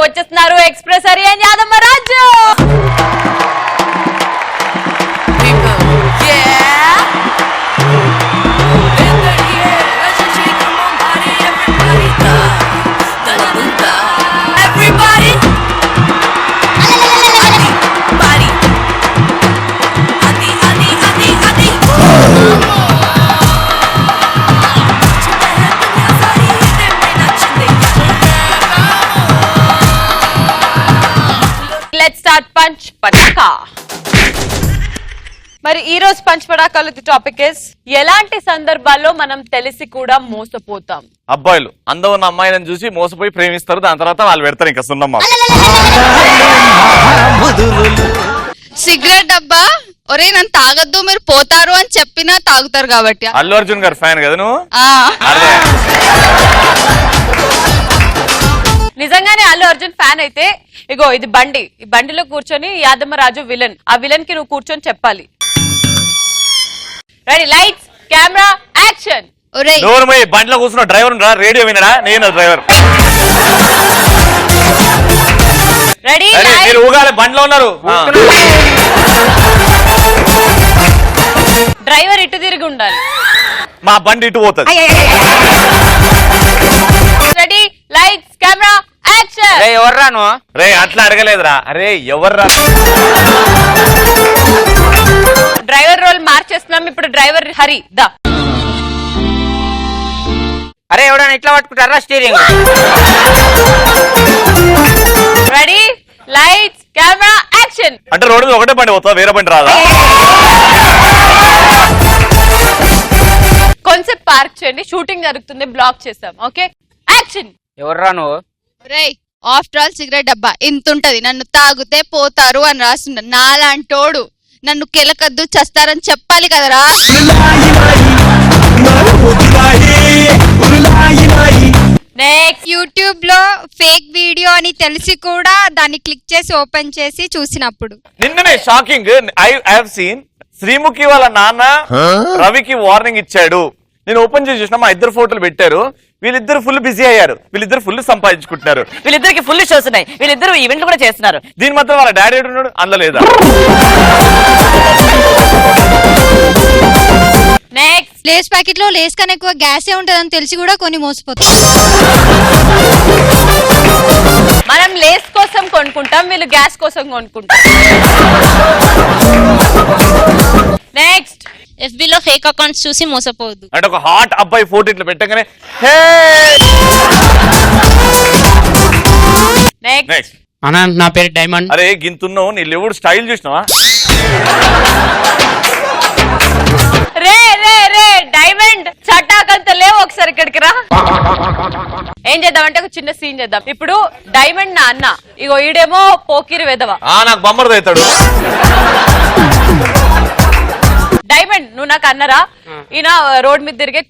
వచ్చేస్తున్నారు express Hari and Yadamma Raju. Punch Pataka. మరి ఈ రోజు పంచ్ పటాకాలు టాపిక్ ఇస్ ఎలాంటి సందర్భాల్లో మనం తెలిసి కూడా మోసపోతాం. అబ్బాయిలు అందం ఉన్న అమ్మాయిలను చూసి మోసపోయి ప్రేమిస్తారు, దాని తర్వాత వాళ్ళు పెడతారు ఇంకా సున్నమ్మ. సిగరెట్ డబ్బా ఒరే నన్ను తాగద్దు మీరు పోతారు అని చెప్పినా తాగుతారు కాబట్టి. అల్లు అర్జున్ గారు ఫ్యాన్ కదా నువ్వు? నిజంగానే అల్లు అర్జున్ ఫ్యాన్ అయితే ఇగో ఇది బండి, ఈ బండిలో కూర్చొని యాదమ్మ రాజు విలన్, ఆ విలన్ కి నువ్వు కూర్చొని చెప్పాలి. Ready, lights camera action. బండిలో కూర్చున్న డ్రైవర్ రా, రేడియో వినరా? నేను డ్రైవర్. రెడీ, మీరు ఊగాలి, బండిలో ఉన్నారు. డ్రైవర్ ఇటు తిరిగి ఉండాలి, మా బండి ఇటు పోతుంది. Ready, lights camera action. ఎవర్రాను రే అట్లా అడగలేదురా, అరే ఎవర్రా? డ్రైవర్ రోల్ మార్చేస్తున్నాం ఇప్పుడు. డ్రైవర్ హరి దా. అరే ఎవడన్నా ఇట్లా పట్టుకుంటారా steering? Ready, lights camera action. అంటే రోడ్డు మీద ఒకటే బండి పోతా, వేరే బండి రాదా? కొంచెం పార్క్ చేయండి, షూటింగ్ జరుగుతుంది, బ్లాక్ చేస్తాం. Okay action. ఎవర్రా నువ్వు? రేయ్ ఆఫ్టర్ ఆల్ సిగరెట్ డబ్బా ఇంత ఉంటది, నన్ను తాగితే పోతారు అని రాస్తుండ. నాలాంటోడు నన్ను కెలకద్దు చస్తారని చెప్పాలి కదరా. నెక్స్ట్, యూట్యూబ్ లో ఫేక్ వీడియో అని తెలిసి కూడా దాన్ని క్లిక్ చేసి ఓపెన్ చేసి చూసినప్పుడు నిన్ననే shocking. I have seen Sreemukhi వాళ్ళ నాన్న రవికి వార్నింగ్ ఇచ్చాడు. నేను ఓపెన్ చేసి చూసిన మా ఇద్దరు ఫోటోలు పెట్టారు. వీళ్ళిద్దరు ఫుల్ బిజీ అయ్యారు, వీళ్ళిద్దరు ఫుల్ సంపాదించుకుంటున్నారు, వీళ్ళిద్దరికి ఫుల్ షోస్ ఉన్నాయి, వీళ్ళిద్దరు ఈవెంట్లు కూడా చేస్తున్నారు. దీని మాత్రం వాళ్ళ డాడీ ఉన్నాడు అందలేదా? నెక్స్ట్, లేస్ ప్యాకెట్ లో లేస్ కన్నా ఎక్కువ గ్యాసే ఉంటదని తెలిసి కూడా కొన్ని మోసపోతాం. మనం లేస్ కోసం కొనుక్కుంటాం, వీళ్ళు గ్యాస్ కోసం కొనుక్కుంటాం. నెక్స్ట్, FB లో ఫేక్ అకౌంట్స్ చూసి మోసపోవద్దు. అంటే ఒక హాట్ అబ్బాయి ఫోటో ఇట్లా పెట్టగానే నెక్స్ట్, అన్నా నా పేరు డైమండ్. అరే గింతున్నావు, నీ లెవుడు స్టైల్ చూసినావా? రే రే రే డైమండ్ చట్టాకంత లేవు, ఒకసారి ఇక్కడికి రా. ఏం చేద్దామంటే ఒక చిన్న సీన్ చేద్దాం. ఇప్పుడు డైమండ్ నా అన్న, ఇగో ఈడేమో పోకిరి వెదవా. నాకు బొమ్మరు అవుతాడు. డైమండ్ నువ్వు నాకు అన్నరా, ఈయన రోడ్ మీద తిరిగే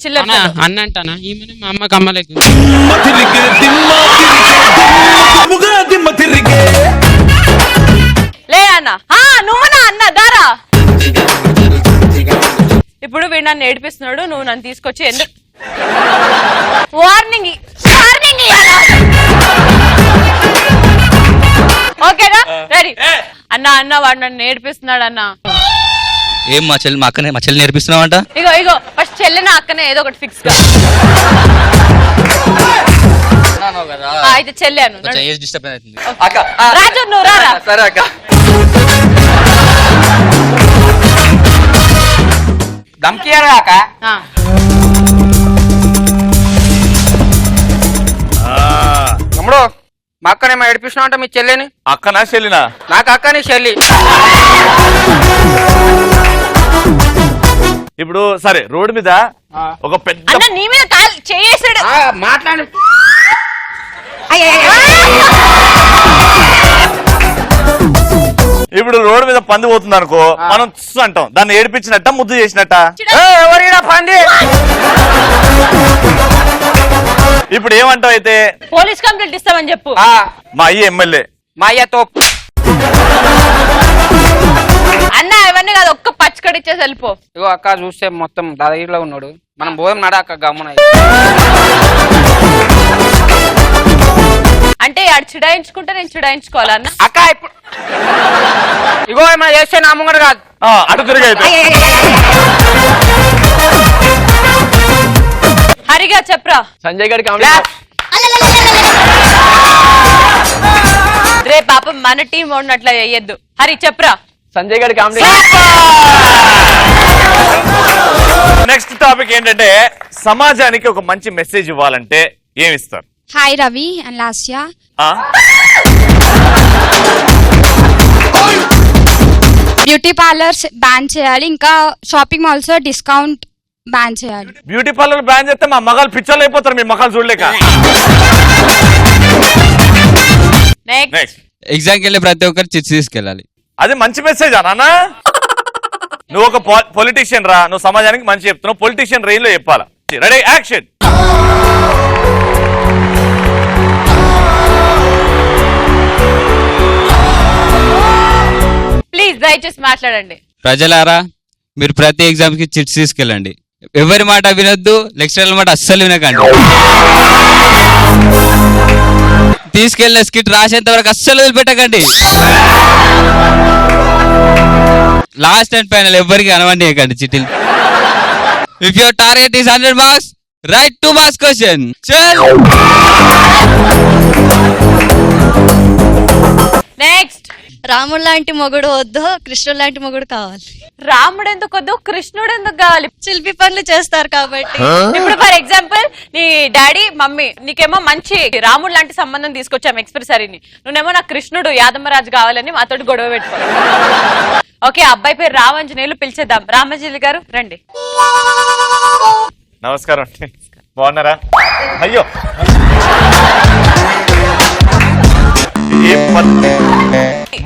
చిల్లర అన్న అంటానా? ఈమె మా అమ్మకి అమ్మలేదు. లే అన్న, నువ్వు నా అన్న దారా. ఇప్పుడు వీడు నన్ను ఏడిపిస్తున్నాడు, నువ్వు నన్ను తీసుకొచ్చి ఎందుకు వార్నింగ్ ఓకేనా? రెడీ అన్న, అన్న వాడు నన్ను ఏడిపిస్తున్నాడు అన్న. ఏం మా చెల్లి మా చెల్లి నేర్పిస్తున్నావంట? ఇగో ఇగో ఫస్ట్ చెల్లిన అక్కనే ఏదో ఒకటి ఫిక్స్ గా. అయితే చెల్లాను రాజు, నువ్వు రారా. సరే అక్క. దమ్కియారా అక్క? తమ్ముడు మా అక్కనేమో ఏడిపిస్తున్నావు అంట మీ చెల్లిని. అక్కనా చెల్లినా? నాకు అక్కని చెల్లి. ఇప్పుడు సరే రోడ్డు మీద ఒక పెద్ద అన్న నీ మీద కాల్ చేసాడు మాట్లాడు. ఇప్పుడు రోడ్డు మీద పంది పోతుంది అనుకో, మనం అంటాం, దాన్ని ఏడిపించినట్ట ముద్దు చేసినట్ట? ఎవరినా పంది? ఇప్పుడు ఏమంటావు అయితే? పోలీస్ కంప్లైంట్ ఇస్తామని చెప్పు. మా అయ్య ఎమ్మెల్యే, మా అయ్యతో అన్న ఇవన్నీ కాదు, ఒక్క పచ్చకడిచ్చేసి వెళ్ళిపో. ఇగో అక్క చూస్తే మొత్తం దాదాగిరిలో ఉన్నాడు, మనం పోదాం నడా అక్క గమ్మున. అంటే ఆడు చిడాయించుకుంటే నేను చిడాయించుకోవాలన్న. అక్క ఇప్పుడు ఇగో ఏమైనా చేస్తే నా ముంగడు కాదు. అటు తిరిగి అయితే హరిగా చెప్పరా. సంజయ్ గారి కామెడీ రే పాపం మన టీం ఉన్నట్లా చెయ్యొద్దు. హరి చెప్పరా. సంజయ్ గారి కామెడీ. నెక్స్ట్ టాపిక్ ఏంటంటే సమాజానికి ఒక మంచి మెసేజ్ ఇవ్వాలంటే ఏమిస్తారు? Hi Ravi and Lasya. Beauty parlours ban చేయాలి, ఇంకా షాపింగ్ మాల్స్ లో డిస్కౌంట్ బ్యాన్ చేయాలి. బ్యూటీ పార్లర్ బ్యాన్ చేస్తే మా మగాళ్ళు పిచ్చర్లు అయిపోతారు, మీ మగాళ్ళు చూడలేక. నెక్స్ట్ ఎగ్జామ్కి వెళ్ళే ప్రతి ఒక్కరు చిట్స్ తీసుకెళ్ళాలి. అది మంచి మెసేజ్ అన్నా. నువ్వు ఒక పొలిటీషియన్ రా, నువ్వు సమాజానికి మంచి చెప్తున్నావు, పొలిటీషియన్ రేంజ్ లో చెప్పాలా. Ready action. ప్లీజ్ దయచేసి మాట్లాడండి. ప్రజలారా, మీరు ప్రతి ఎగ్జామ్ కి చిట్స్ తీసుకెళ్ళండి. ఎవరి మాట వినొద్దు, లెక్చరర్ల మాట అస్సలు వినకండి. తీసుకెళ్ళిన స్కిట్ రాసేంత వరకు అస్సలు వదిలిపెట్టకండి. లాస్ట్ అండ్ ఫైనల్ ఎవరికి అనవనియకండి చిట్టీలు. If your target is 100 marks, right 2 marks question. Next. రాముడు లాంటి మొగుడు వద్దు, కృష్ణుడు లాంటి మొగుడు కావాలి. రాముడు ఎందుకు వద్దు, కృష్ణుడు ఎందుకు కావాలి? శిల్పి పనులు చేస్తారు కాబట్టి. ఇప్పుడు ఫర్ ఎగ్జాంపుల్ నీ డాడీ మమ్మీ నీకేమో మంచి రాముడు లాంటి సంబంధం తీసుకొచ్చాము ఎక్స్ప్రెస్ హరిని, నువ్వేమో నాకు కృష్ణుడు యాదమ్మరాజు కావాలని మాతోటి గొడవ పెట్టుకో. ఓకే, అబ్బాయి పేరు రామాంజనేయులు, పిలిచేద్దాం. రామాంజనేయులు గారు రండి. నమస్కారం. బాగున్నారా? అయ్యో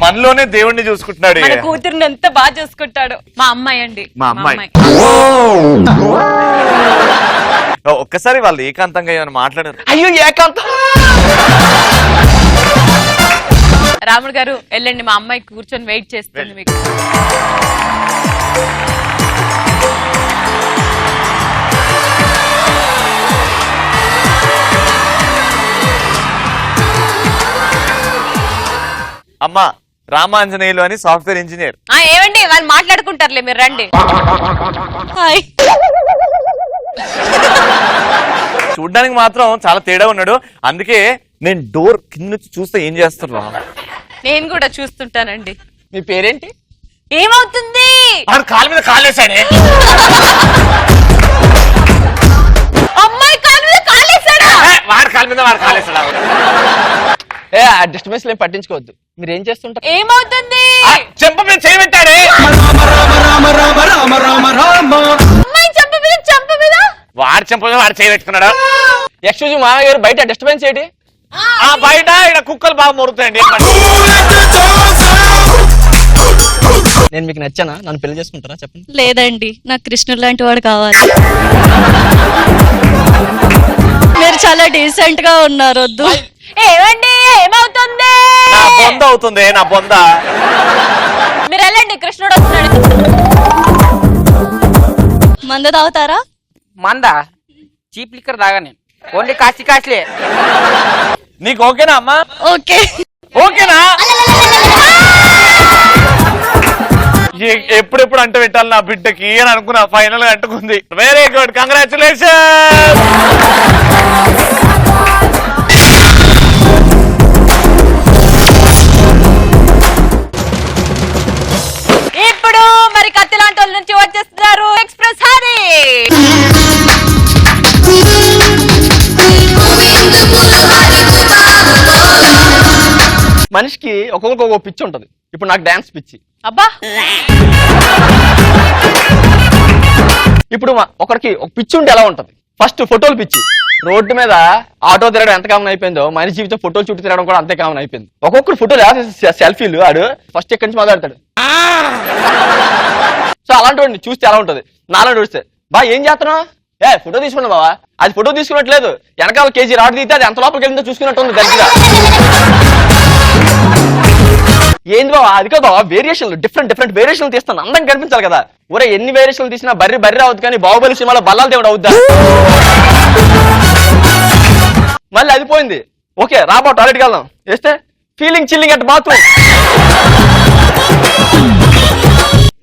మనలోనే దేవుణ్ణి చూసుకుంటున్నాడు. మన కూతురుని ఎంత బాగా చూసుకుంటాడు. మా అమ్మాయి అండి. మా అమ్మాయి. ఒక్కసారి వాళ్ళు ఏకాంతంగా ఏమైనా మాట్లాడారు? అయ్యో ఏకాంతం. రాముడు గారు వెళ్ళండి, మా అమ్మాయి కూర్చొని వెయిట్ చేస్తుంది మీకు. అమ్మా, రామాంజనేయులు అని సాఫ్ట్వేర్ ఇంజనీర్. ఏమండి వాళ్ళు మాట్లాడుకుంటారులే, మీరు రండి. చూడ్డానికి మాత్రం చాలా తేడా ఉన్నాడు, అందుకే నేను డోర్ కింద నుంచి చూస్తే ఏం చేస్తున్నా. నేను కూడా చూస్తుంటానండి. మీ పేరేంటి? ఏమవుతుంది? వాడు కాలు మీద కాలేసాడే. అమ్మాయి కాలు మీద కాలేసాడా? వాడు కాలు మీద వాడు కాలేసాడా. డిస్టర్బెన్స్ ఏం పట్టించుకోవద్దు. మీరు ఏం చేస్తుంటారు? ఏమవుతుంది? చెంప మీద చేయబెట్టాడే. అమ్మాయి చెంప మీద చెంప మీద వాడు చెంప మీద వాడు చేయబెట్టుకున్నాడు. ఎక్స్క్యూజ్ మీ మామయ్య గారు, బయట డిస్టర్బెన్స్ ఏంటి? బయట ఇక్కడ కుక్కలు బాగా మొరుతాయండి. నేను మీకు నచ్చానా? నన్ను పెళ్లి చేసుకుంటారా చెప్పండి. లేదండి, నాకు కృష్ణుడు లాంటి వాడు కావాలి. మీరు చాలా డీసెంట్ గా ఉన్నారు, వద్దు. ఏమండి ఏమవుతుంది? నా బొంద అవుతుంది, నా బొంద. మీరు వెళ్ళండి, కృష్ణుడు వస్తున్నాడు. మందు తాగుతారా? మందా? చీప్ లిక్కర్ తాగా నేను, ఓన్లీ కాస్ట్లీ. నీకు ఓకేనా అమ్మా? ఓకే. ఓకేనా? ఎప్పుడెప్పుడు అంట పెట్టాలి నా బిడ్డకి అని అనుకున్నా, ఫైనల్ గా అంటుకుంది. Very good, congratulation. ఇప్పుడు మరి కత్తి లాంటి వాళ్ళ నుంచి వచ్చేస్తున్నారు ఎక్స్ప్రెస్ హరి. మనిషికి ఒక్కొక్కరికి ఒక్కొక్క పిచ్చి ఉంటది. ఇప్పుడు నాకు డాన్స్ పిచ్చి. అబ్బా, ఇప్పుడు ఒకరికి ఒక పిచ్చి ఉంటే ఎలా ఉంటది? ఫస్ట్ ఫోటోలు పిచ్చి. రోడ్డు మీద ఆటో తిరగడం ఎంత కామన్ అయిపోయిందో, మనిషి జీవితం ఫోటోలు చుట్టూ తిరగడం కూడా అంతే కామన్ అయిపోయింది. ఒక్కొక్కరు ఫోటోలు సెల్ఫీలు ఆడు ఫస్ట్ ఎక్కడి నుంచి మొదలెడతాడు. సో అలాంటి వాడిని చూస్తే ఎలా ఉంటది? నాలాంటి చూస్తే బా ఏం చేస్తున్నావు? ఫోటో తీసుకున్నా బావా. అది ఫోటో తీసుకున్నట్లేదు, వెనకాల కేజీ రాడు తీస్తే అది ఎంత లోపలికి వెళ్ళిందో చూసుకున్నట్టు ఉంది దగ్గర. ఏంది బావా? అది కాదు బావా, వేరియేషన్లు డిఫరెంట్ వేరియేషన్లు తీస్తాను, అందం కనిపించాలి కదా. ఒరే ఎన్ని వేరియేషన్లు తీసినా బర్రె అవుతుంది, కానీ బాహుబలి సినిమాలో బల్లాల దేవుడు అవుద్దా? మళ్ళీ అది పోయింది. ఓకే రాబో టాయిలెట్కి వెళ్దాం వేస్తే feeling chilling at bathroom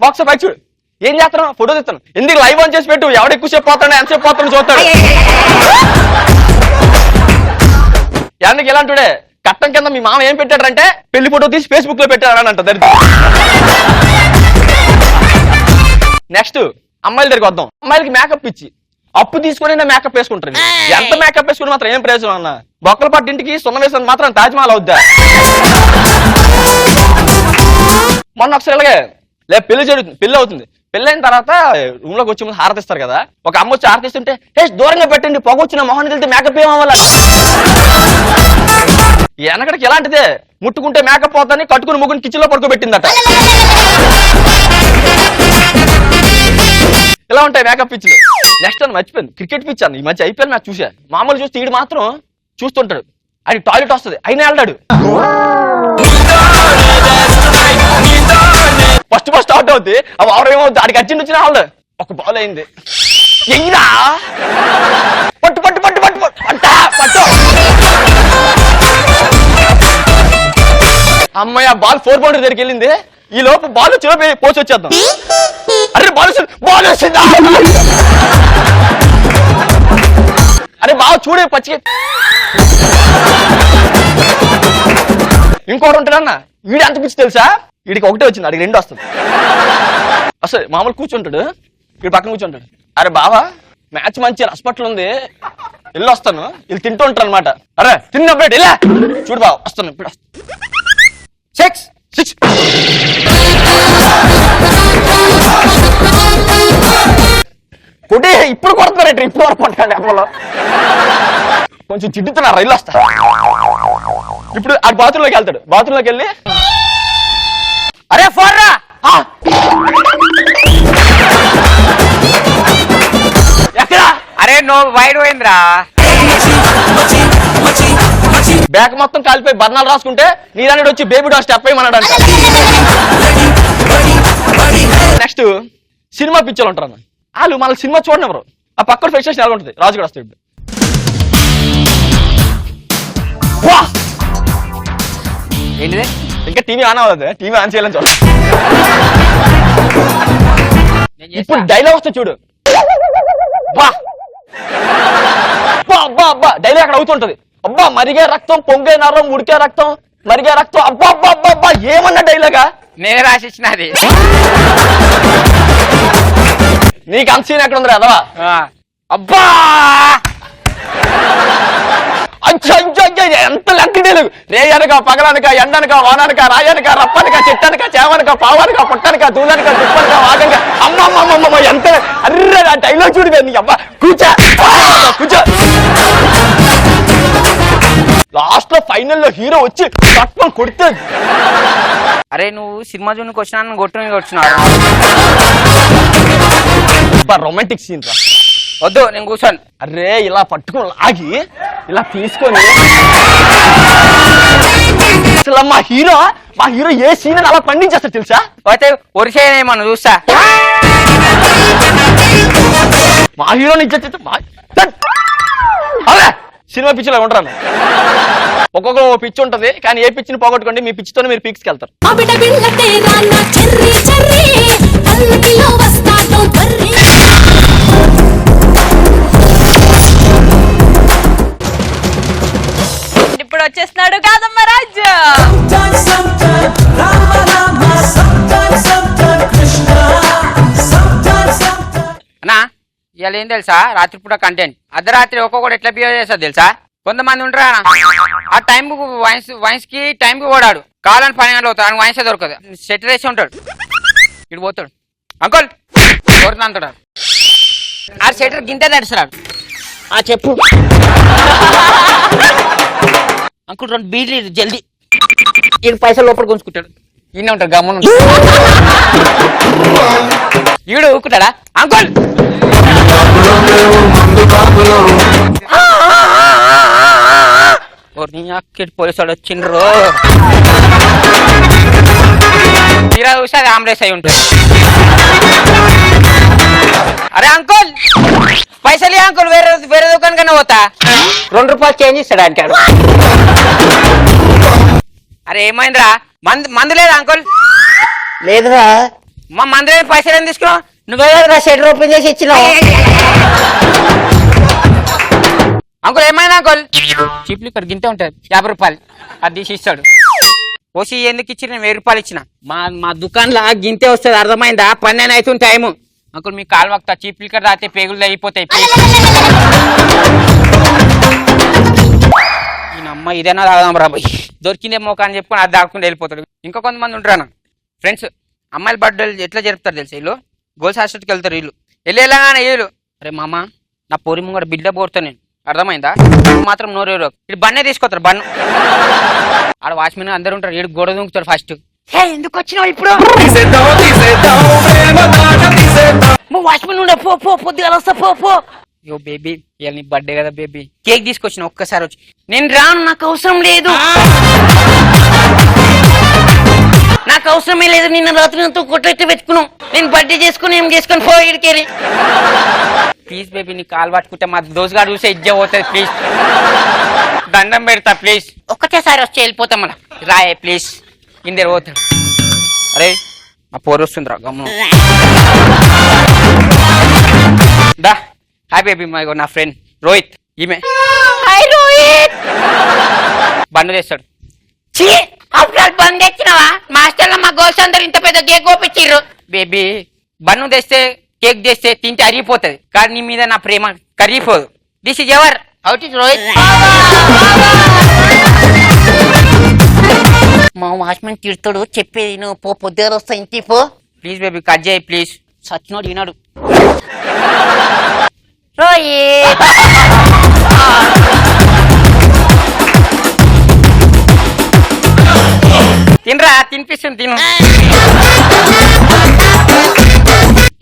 box పైకి చూడు ఏం చేస్తాను ఫోటో తీస్తాను ఎందుకు లైవ్ ఆన్ చేసి పెట్టు ఎవడు ఎక్కువసేపు పోతాడు ఎంతసేపు పోతాడు చూస్తాడు ఎందుకు ఇలాంటిడే కట్టం కింద మీ మామ ఏం పెట్టాడంటే పెళ్లి ఫోటో తీసి ఫేస్బుక్ లో పెట్టాడని అంట దరిద్రం. నెక్స్ట్ అమ్మాయిల దగ్గరికి వద్దాం అమ్మాయిలకి మేకప్ ఇచ్చి అప్పు తీసుకొని మేకప్ వేసుకుంటారు ఎంత మేకప్ వేసుకుని మాత్రం ఏం ప్రయోజనం అన్న బొక్కల పట్టు ఇంటికి సున్న వేసిన మాత్రం తాజ్మహల్ అవుద్దా మొన్న ఒకసారి ఇలాగే లే పెళ్లి జరుగుతుంది పెళ్లి అవుతుంది పెళ్లి అయిన తర్వాత రూమ్ లోకి వచ్చి ముందు హారతిస్తారు కదా ఒక అమ్మ వచ్చి హారతిస్తుంటే హే దూరంగా పెట్టండి పొగ వచ్చిన మొహాన్ని వెళ్తే మేకప్ ఏమవ్వాలి వెనకడికి ఎలాంటిదే ముట్టుకుంటే మేకప్ పోతాని కట్టుకుని ముగ్గుని కిచెన్ లో పడుకోబెట్టిందట ఇలా ఉంటాయి మేకప్ పిచ్లు నెక్స్ట్ అని మర్చిపోయింది క్రికెట్ పిచ్ అని ఈ మధ్య ఐపీఎల్ మ్యాచ్ చూసా మామూలు చూస్తే ఈడు మాత్రం చూస్తుంటాడు అది టాయిలెట్ వస్తుంది అయినా వెళ్తాడు ఫస్ట్ అవుట్ అవుతుంది అవి ఎవరేమవుతుంది ఆడికి అర్జెంట్ వచ్చిన వాళ్ళు ఒక బాల్ అయింది ఎయ్యిరా పట్టు పట్టు పట్టు పట్టు పట్టు పట్టు అమ్మాయి ఆ బాల్ 4 బౌండరీ దగ్గరికి వెళ్ళింది ఈ లోపు బాల్ చిలో పోసి వచ్చేద్దాం అరే బాల్ వచ్చిందా అరే బాగా చూడే పచ్చి ఇంకోటి ఉంటాడన్న వీడు ఎంత పిచ్చి తెలుసా వీడికి ఒకటే వచ్చింది అడిగి 2 వస్తుంది అసలు మామూలు కూర్చుంటాడు వీడు పక్కన కూర్చుంటాడు అరే బావా మ్యాచ్ మంచి హాస్పిటల్ ఉంది వెళ్ళి వస్తాను వీళ్ళు తింటూ ఉంటారు అనమాట అరే తిన్నప్పుడు వెళ్ళా చూడు బావ వస్తాను ఇప్పుడు 6 కొట్టి ఇప్పుడు కొడుతున్నారంట ఇప్పుడు వరకు పట్టాలి అప్పలో కొంచెం చిడ్డుతున్నారు రైలు వస్తా ఇప్పుడు ఆ బాత్రూంలోకి వెళ్తాడు బాత్రూంలోకి వెళ్ళి అరే ఫోర్రా ఎక్కడ అరే నో వైడ్ పోయిందిరా బ్యాగ్ మొత్తం కాలిపోయి బర్ణాలు రాసుకుంటే నీదాన్ని వచ్చి బేబీ డాల్ స్టెప్ అయ్యమన్నాడు అంట నెక్స్ట్ సినిమా పిక్చర్లు ఉంటారు అన్న వాళ్ళు మన సినిమా చూడనివ్వరు ఆ పక్కన ఫిక్సేషన్ ఎలా ఉంటుంది రాజు కూడా వస్తాడు ఏంటిది ఇంకా టీవీ ఆన్ అవ్వదు టీవీ ఆన్ చేయాలని చూడ ఇప్పుడు డైలాగ్ వస్తే చూడు బా అబ్బా డైలాగ్ అక్కడ అవుతుంటది అబ్బా మరిగే రక్తం పొంగే నరం ఉడికే రక్తం మరిగే రక్తం అబ్బా అబ్బా అబ్బా అబ్బా ఏమన్నా డైలాగా నేనే రాసిచ్చినది నీకు అంత సీన్ ఎక్కడ ఉంది అదవా అబ్బా ఎంత లెక్క డైలాగ్ రేయనక పగలనక ఎండనక వాననక రాయనక రప్పనక చెట్టనక చేవనక పావనక పుట్టనక దూలనక దుప్పనక వాగనక అమ్మమ్మమ్మమ్మ ఎంత అర్రే ఆ డైలాగ్ చూడు నీ అబ్బా కూర్చో కూర్చో లాస్ట్ లో ఫైనల్ లో హీరో వచ్చి తప్పం కొడితే అరే నువ్వు సినిమా జూన్కి వచ్చినా కొట్టు వచ్చినా రొమాంటిక్ సీన్ రా వద్దు నేను కూర్చోను అరే ఇలా పట్టుకొని లాగి ఇలా తీసుకొని అసలు మా హీరో ఏ సీన్ అలా పండించేస్తారు తెలుసా అయితే ఒరిసేనేమన్నా చూస్తా మా హీరోని ఇచ్చేస్తే అదే సినిమా పిచ్చిలో ఉంటాను ఒక్కొక్క పిచ్చి ఉంటది కానీ ఏ పిచ్చిని పోగొట్టుకోండి మీ పిచ్చితోనే మీరు పీక్స్కి వెళ్తారు ఇప్పుడు వచ్చేస్తున్నాడు కాదమ్మ రాజు అన్నా ఇవాళ ఏం తెలుసా రాత్రిపూట కంటెంట్ అర్ధరాత్రి ఒక్కొక్కటి ఎట్లా బిహేవ్ చేస్తారు తెలుసా కొంతమంది ఉంటారా ఆ టైం వైన్స్ కి టైం కి ఓడాడు కావాలని 12 గంటలు అవుతాడు వైన్స్ దొరకదు సెట్ వేసి ఉంటాడు ఇటు పోతాడు అంకుల్ కోరుతాడు ఆ సెటర్ గింత నడుస్తున్నాడు చెప్పు అంకుల్ 2 బీర్లు జల్దీ ఈడు పైసలు లోపల గుంజుకుంటాడు ఈయన ఉంటాడు గమ్మున ఈడు ఊరుకుంటాడా అంకుల్ పోలీసు వాడు వచ్చిండ్రు తీరా చూసి అది ఆమ్రేస్ అయి ఉంటుంది అరే అంకుల్ పైసలు అంకుల్ వేరే వేరే దుకాణం కన్నా పోతా 2 రూపాయలు చేంజ్ ఇస్తాడు అంటాడు. అరే ఏమైందిరా మందు లేదా అంకుల్? లేదురా. మా మందు లేని పైసలు ఏం తీసుకున్నావు? నువ్వే కదా షెటర్ ఓపెన్ చేసి ఇచ్చినావు. అంకుల్ ఏమైంది అంకుల్? చీప్లు ఇక్కడ గింతే ఉంటుంది 50 రూపాయలు అది తీసి ఇస్తాడు. ఓసి ఎందుకు ఇచ్చి నేను 1000 రూపాయలు ఇచ్చిన. మా దుకాణంలో గింతే వస్తుంది అర్థమైందా? 12 అవుతుంది టైము. అంకుల్ మీకు కాలు వక్తా చీప్ లిక్కర్ తాగితే పేగులు అయిపోతాయి. ఈయన అమ్మ ఇదేనా తాగదాం రా బాయ్, దొరికిందే మోకా అని చెప్పుకొని అది దాక్కుండా వెళ్ళిపోతాడు. ఇంకా కొంతమంది ఉంటారు ఫ్రెండ్స్, అమ్మాయిల బర్త్డేలు ఎట్లా జరుపుతారు తెలుసు? వీళ్ళు గోల్స్ హాస్టల్కి వెళ్తారు. వీళ్ళు వెళ్ళేలాగానే వీళ్ళు అరే మామ నా పొరి ముంగడ బిడ్డ పోరుతా నేను అర్థమైందా? మాత్రం నోరేరు ఇటు బన్నే తీసుకొస్తారు. బన్ను ఆడ వాచ్మెన్ అందరు ఉంటారు. వీడు గోడ దూకుతాడు ఫస్ట్. ఎందుకు వచ్చినావు ఇప్పుడు? వాచ్మెన్ ఉండే పో పో పొద్దుగా వస్తా పో పో. యో బేబీ ఇవాళ నీ బర్త్డే కదా బేబీ, కేక్ తీసుకొచ్చిన ఒక్కసారి వచ్చి. నేను రాను, నాకు అవసరం లేదు, నాకు అవసరమే లేదు. నిన్న రాత్రి నాతో కొట్టయితే పెట్టుకున్నావు. నేను బర్త్డే చేసుకుని ఏం చేసుకొని పోయిడికెళ్ళి. ప్లీజ్ బేబీ నీ కాలు పట్టుకుంటే మా దోసుగాడు చూసే ఇజ్జ పోతుంది. ప్లీజ్ దండం పెడతా ప్లీజ్. ఒక్కటేసారి వచ్చి వెళ్ళిపోతాం మన రాయే ప్లీజ్. ఇందరు పోతాడు. అరే మా పోరు వస్తుందిరా గమ్ము దా. హాయ్ బేబీ మా నా ఫ్రెండ్ రోహిత్. ఈమె హాయ్ రోహిత్. బండి తెస్తాడు. బండి తెచ్చినావా? మాస్టర్లో మా గోల్స్ అందరు ఇంత పెద్ద కేక్ కోపించారు. బేబీ బన్ను తెస్తే కేక్ తెస్తే తింటే అరిగిపోతుంది, కానీ నీ మీద నా ప్రేమ కరిగిపోదు. This is ever out is Rohit. మా వాచ్మెన్ తిడతాడు, చెప్పేది నువ్వు పో, పొద్దుగా వస్తా ఇంటికి పో. ప్లీజ్ బేబీ కట్ చేయి ప్లీజ్. సచ్చినోడు ఈనాడు రోహిత్. తినరా, తినిపిస్తుంది తిను.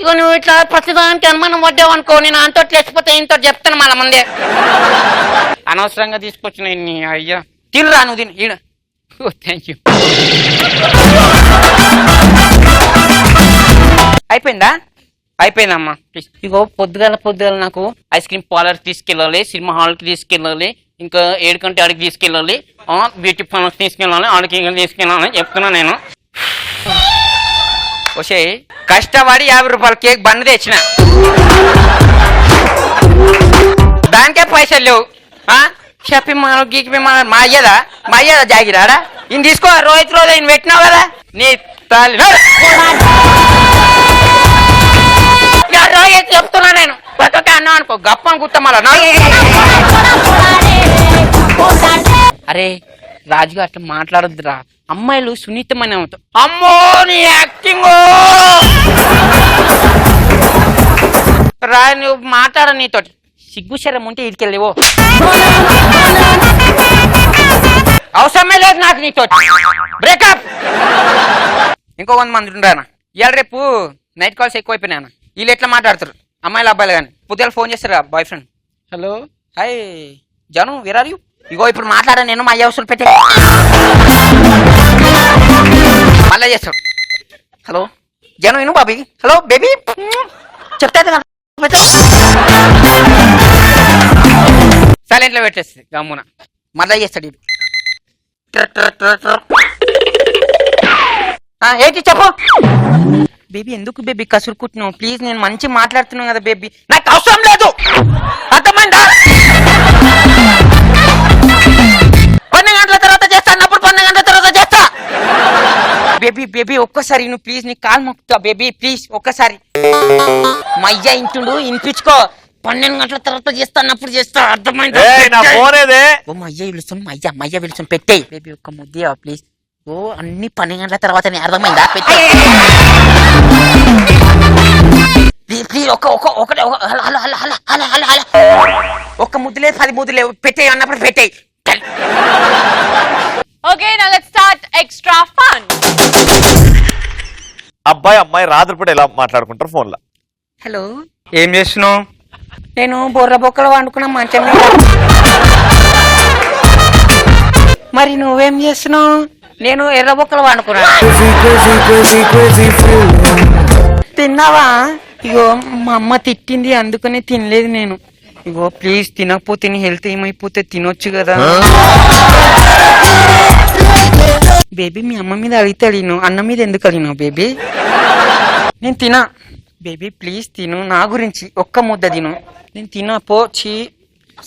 ఇగో నువ్వు ఇట్లా ప్రతిదానికి అనుమానం పడ్డావు అనుకో, నేను అంతో లేచిపోతే ఇంతో చెప్తాను మళ్ళీ ముందే. అనవసరంగా తీసుకొచ్చిన అయ్యా. తినరా నువ్వు తిను. ఈడ థ్యాంక్ యూ. అయిపోయిందా? అయిపోయిందమ్మా. ఇగో పొద్దుగాల నాకు ఐస్ క్రీమ్ పార్లర్ తీసుకెళ్ళాలి, సినిమా హాల్కి తీసుకెళ్ళాలి, ఇంకా 7 గంటల ఆడికి తీసుకెళ్ళాలి, బ్యూటీ పార్లర్ తీసుకెళ్ళాలి, ఆడికి తీసుకెళ్ళాలి చెప్తున్నా నేను. వచ్చే కష్టపడి 50 రూపాయల కేక్ బండి తెచ్చిన, దానికే పైసలు లేవు. షాపింగ్ మాల్ గీకి మా అయ్యదా జాగిరాడా? ఈయన తీసుకో. రోహిత్ రోజు ఈయన పెట్టినావు కదా నీ తల్లి. రోహిత్ చెప్తున్నా నేను, ప్రతి అన్నా అనుకో గప్పని గుట్ట మళ్ళా. అరే రాజుగా అట్లా మాట్లాడొద్దురా, అమ్మాయిలు సున్నితమైన అవుతావు. అమ్మో నీ యాక్టింగ్ రా, నువ్వు మాట్లాడ నీతోటి సిగ్గుశరం ఉంటే ఇడికెళ్ళివో. అవసరమే లేదు నాకు నీతోటి, బ్రేకప్. ఇంకో 100 మంది ఉండరా ఇవాళ రేపు నైట్ కాల్స్ ఎక్కువైపోయినా. వీళ్ళు ఎట్లా మాట్లాడతారు అమ్మాయిలు అబ్బాయిలు కానీ? పొద్దుగా ఫోన్ చేస్తారా బాయ్ ఫ్రెండ్, హలో హాయ్ జాను వేర్ ఆర్ యూ? ఇగో ఇప్పుడు మాట్లాడా నేను, మా అయ్య అవసరం పెట్టే మళ్ళా చేస్తాడు. హలో జాను విను బాబీ, హలో బేబీ చెప్తా సైలెంట్లో పెట్టేస్తుంది గమ్మున. మళ్ళా చేస్తాడు ఇది. ఏంటి చెప్పు బేబీ. ఎందుకు బేబీ కసురుకుంటున్నావు? ప్లీజ్ నేను మంచి మాట్లాడుతున్నావు కదా బేబీ, నాకు అవసరం లేదు అర్థమైందా? 12 గంటల తర్వాత చేస్తా అన్నప్పుడు 12 గంటల తర్వాత చేస్తా. బేబీ ఒక్కసారి నువ్వు ప్లీజ్, నీ కాలు మొక్కుతా బేబీ ప్లీజ్ ఒక్కసారి. మా అయ్య ఇంటుండు, వినిపించుకో. 12 గంటల తర్వాత చేస్తా అన్నప్పుడు చేస్తా అర్థమైందా? ఓ మా అయ్య పిలుస్తాను, మా అయ్య పిలుస్తాను, పెట్టేయి బేబీ ఒక్క ముద్దే ప్లీజ్. ఓ అన్ని 12 గంటల తర్వాత అర్థమైందా? పెట్టే ప్లీజ్ ఒక్క ముద్దు లేదు 10 ముద్దు లేవు, పెట్టేయి అన్నప్పుడు పెట్టేయి. Okay now let's start extra fun. అబ్బాయి అమ్మాయి రాత్రిపూట ఎలా మాట్లాడుకుంటారు ఫోన్ లో? హలో ఏం చేస్తున్నావు? నేను బొర్ర బొక్కలు వండుకున్నా మంచం మీద. మరి నువ్వేం చేస్తున్నావు? నేను ఎర్ర బొక్కలు వండుకున్నా. తిన్నావా? ఇగో మా అమ్మ తిట్టింది అందుకనే తినలేదు నేను. ఇగో ప్లీజ్ తినకపోతే నీ హెల్త్ ఏమైపోతే తినొచ్చు కదా. బేబీ మీ అమ్మ మీద అడిగితే అడిగినావు, అన్న మీద ఎందుకు అడిగినావు బేబీ? నేను తినా బేబీ, ప్లీజ్ తిను, నా గురించి ఒక్క ముద్ద తిను. నేను తినా పోచి.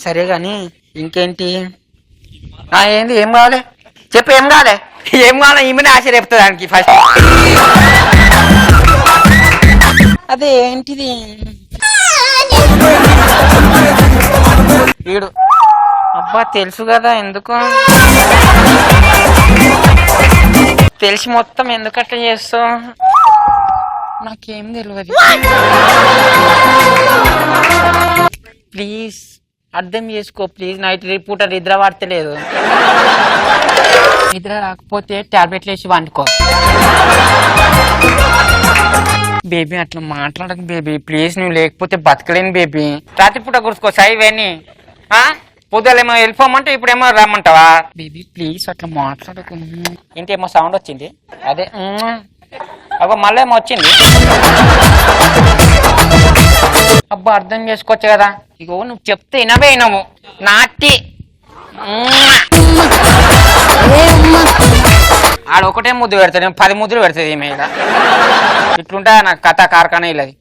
సరే గాని ఇంకేంటి? ఏంది, ఏం కావాలి చెప్పు, ఏం కావాలి? ఏం కావాలి ఈమెనే ఆశ్చర్యపోతుంది దానికి ఫస్ట్. అదే ఏంటిది వీడు? అబ్బా తెలుసు కదా, ఎందుకు తెలిసి మొత్తం ఎందుకట్లా చేస్తావు? నాకేం తెలియదు. ప్లీజ్ అర్థం చేసుకో ప్లీజ్. నైట్ పూట నిద్ర పడతలేదు. నిద్ర రాకపోతే టాబ్లెట్లు వేసి వండుకో బేబీ. అట్లా మాట్లాడకు బేబీ ప్లీజ్. నువ్వు లేకపోతే బతకలేను బేబీ. రాత్రిపూట గుర్తుకోసా ఇవన్నీ? పొద్దులేమో వెళ్ళిపోమంటే ఇప్పుడేమో రమ్మంటావా? బేబీ ప్లీజ్ అట్లా మాట్లాడకు. ఇంకేమో సౌండ్ వచ్చింది, అదే అబ్బా మళ్ళీ ఏమో వచ్చింది. అబ్బా అర్థం చేసుకోవచ్చు కదా. ఇగో నువ్వు చెప్తే వినవే వినవు. నాటి ఆడ ఒకటే ముద్దు పెడతాడు, 10 ముద్దులు పెడుతుంది ఈమె. ఇట్లుంటా నాకు కథ కార్ఖానా ఇల్లది.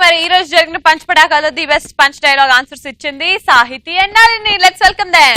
మరి ఈ రోజు జరిగిన పంచ్ పడాకాలో the best punch dialogue answers ఇచ్చింది Sahithi and Nalini. Let's welcome them.